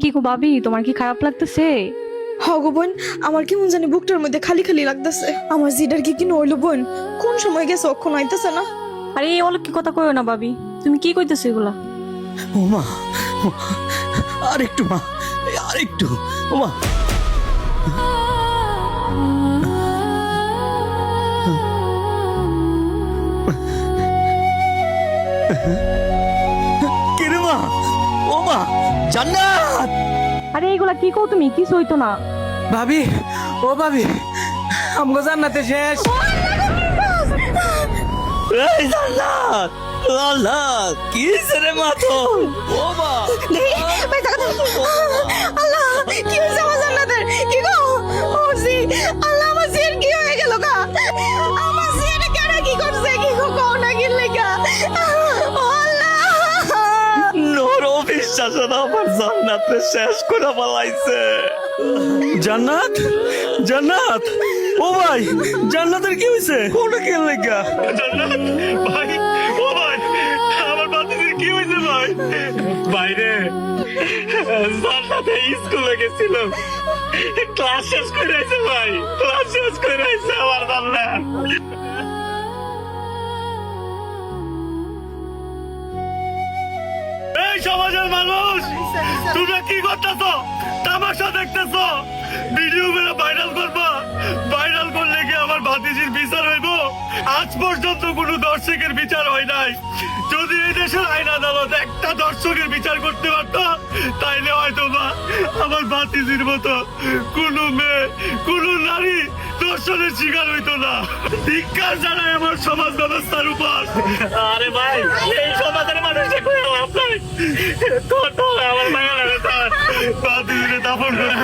কি গো ভাবি, তোমার কি খারাপ লাগতেছে? হগো বোন, আমার কেমন জানি বুকটার মধ্যে খালি খালি লাগতেছে। আমার জিডার কি নইলো বোন, কোন সময় গেছে অক্ষণ আইতেছে না। আরে এই অলক্ষী কথা কইও না ভাবি, তুমি কি কইতেছো এগুলা? ও মা, আরেকটু মা, আরেকটু। ও মা, কে রে মা? ও মা, জান্নাত। আরে এইগুলা কি কও তুমি? কিছু হইতো না। ভাবি, ও ভাবি, আমগো জান্নাতে শেষ। এই জান্নাত, আল্লাহ কি রে মা তো? ও মা, আল্লাহ, কি হইছে আমার জান্নাতের? কি গো ওজি, আল্লাহ আমার জির কি হয়ে গেল গা? আমার জির কেন কি করছে? কি গো কও না কি লাগা? ও আল্লাহ, নোর বিশ্বাস না, আমার জান্নাতে শেষ করে ফেলাইছে। জান্নাত, জান্নাত, ও ভাই, জান্নাতের কি হয়েছে? কোনটা কে লেগা? জান্নাত ভাই, ও ভাই, আমার বাচ্চাদের কি হয়েছে ভাই? বাইরে জান্নাতে স্কুলে গেছিল, ক্লাস শেষ করে আইছে ভাই, ক্লাস শেষ করে আইছে আমার জান্নাত। এই সমাজের মানুষ, তোমরা কি করতেছো? তামাশা দেখতেছো? ভিডিও গুলো ভাইরাল করবা, ভাইরাল করলে কি আমার ভাতিজির বিচার হইব? আজ পর্যন্ত কোনো দর্শকের বিচার হয় নাই। যদি এই দেশের আইন আদালত একটা দর্শকের বিচার করতে পারতো, তাইলে হয়তো বা আমার ভাতিজির মতো কোনো মেয়ে, কোনো নারী দর্শনের শিকার হইতো না। ধিক্কার জানাই আমার সমাজ ব্যবস্থার উপর। আরে ভাই, এই সমাজের মানুষে কই লাভ নাই। তো আমার মায়া লাগে, তার ভাতিজিরে দাফন করে